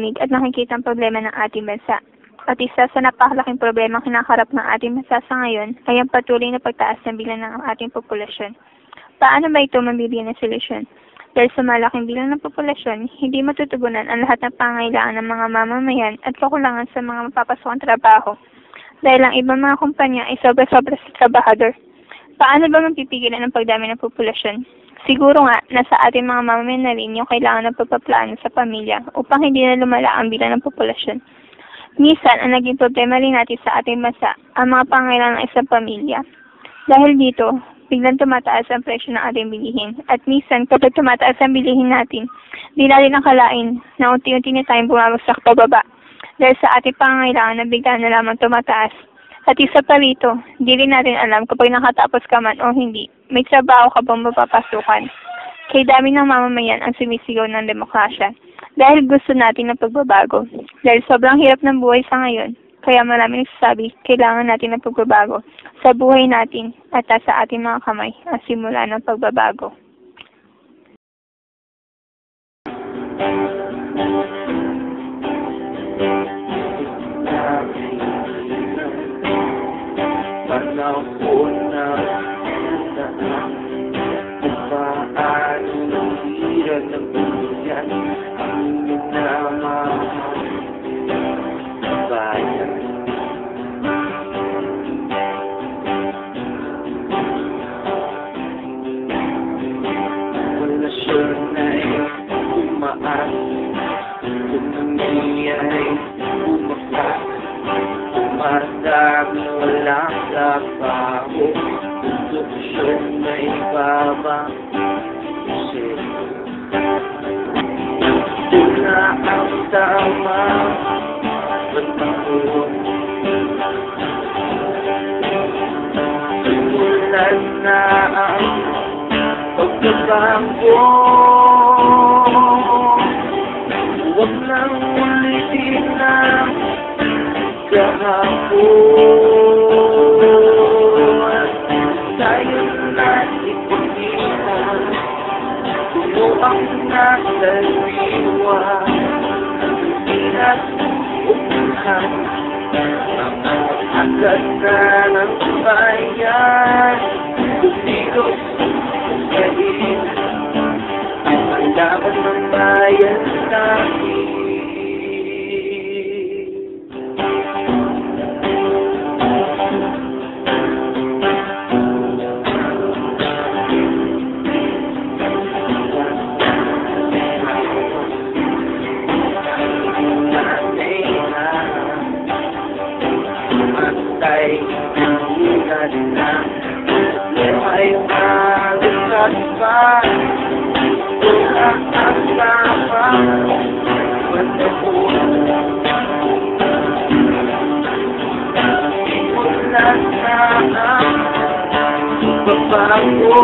naririnig at nakikita ang problema ng ating bansa. At isa sa napakalaking problema ang kinakarap ng ating bansa sa ngayon ay ang patuloy na pagtaas ng bilang ng ating populasyon. Paano ba ito mabibigyan ng solusyon? Dahil sa malaking bilang ng populasyon, hindi matutugunan ang lahat ng pangangailangan ng mga mamamayan at kakulangan sa mga mapapasokang trabaho. Dahil ang ibang mga kumpanya ay sobra-sobra sa trabahador. Paano ba mapipigilan ang pagdami ng populasyon? Siguro nga, nasa ating mga mamamayan na rin yung kailangan ng pagpaplano sa pamilya upang hindi na lumala ang bilang ng populasyon. Minsan, ang naging problema rin natin sa ating bansa, ang mga pangangailangan ng isang pamilya. Dahil dito, biglang tumataas ang presyo ng ating bilihin. At minsan, kapag tumataas ang bilihin natin, di natin nakalain na unti-unti na tayong bumabagsak pababa. Dahil sa ating pangangailangan na bigla na lamang tumataas. At isa pa rito, di rin natin alam kapag nakatapos ka man o hindi, may trabaho ka bang mapapasukan. Kaya dami ng mamamayan ang sumisigaw ng demokrasya. Dahil gusto natin ng pagbabago. Dahil sobrang hirap ng buhay sa ngayon, kaya marami nagsasabi, kailangan natin ng pagbabago sa buhay natin at sa ating mga kamay ang simula ng pagbabago. Panahon na kung paano nangiran ng buyan ang minamahal bayan. Relasyon ay umaas, ekonomiya ay bumakas, umadami walang trabaho, produksyon ay baba. Na ang tama panahon, simulan na ang pagbabago. Huwag nang ulitin ang kahapon. Tayo na ipagkita kung ang nasa liwa at upuhan ang agad na ng bayan. Dito kahin ang laban ng bayan natin. Ay ingat na ay malukas pa wala ang tama panahon. Wala na ang babago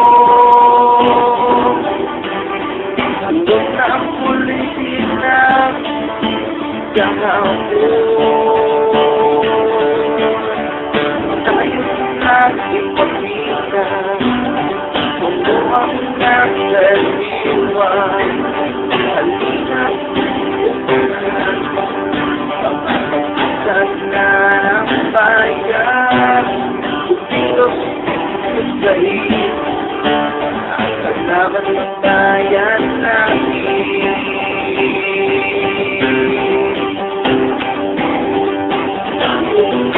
hanggang na pulisin na kahapon. Ipagpita kung ang nasa liwa, halina pagkakasag na ng bayan. Dito kahin ang kalaban ng bayan natin.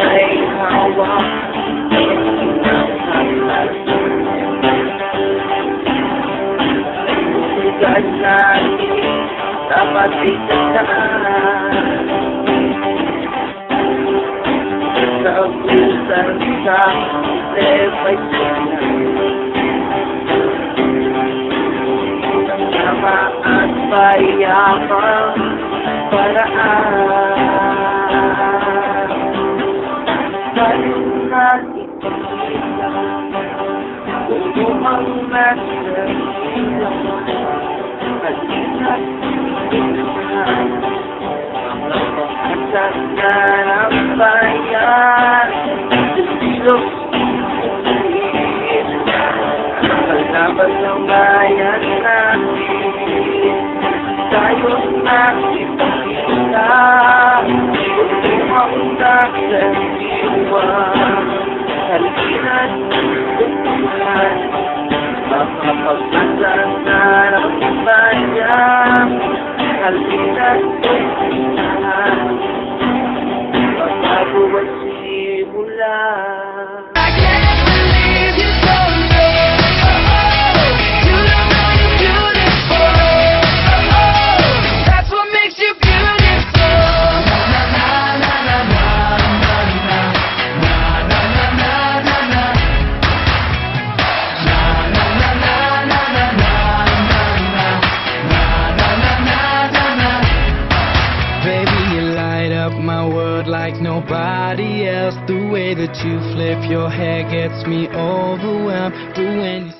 Ay hawak dapat itataan sa usan sa refleksyon ang tama at payapang paraan. Tayo na ipagkita kung ang nasa at na ng bayan. Dito ang laban ng bayan natin. Tayo na kita. Kung mauna sa diwa, halina't tutuhan, makapagmasal na ng bayan. Halina't tutuhan, pagbago ang simula. I can't believe you told me, you don't know you're beautiful. That's what makes you beautiful. Na na na na na na na na na na na na na na na na na na na na. Baby, you light up my world like nobody else. The way that you flip your hair gets me overwhelmed. But when you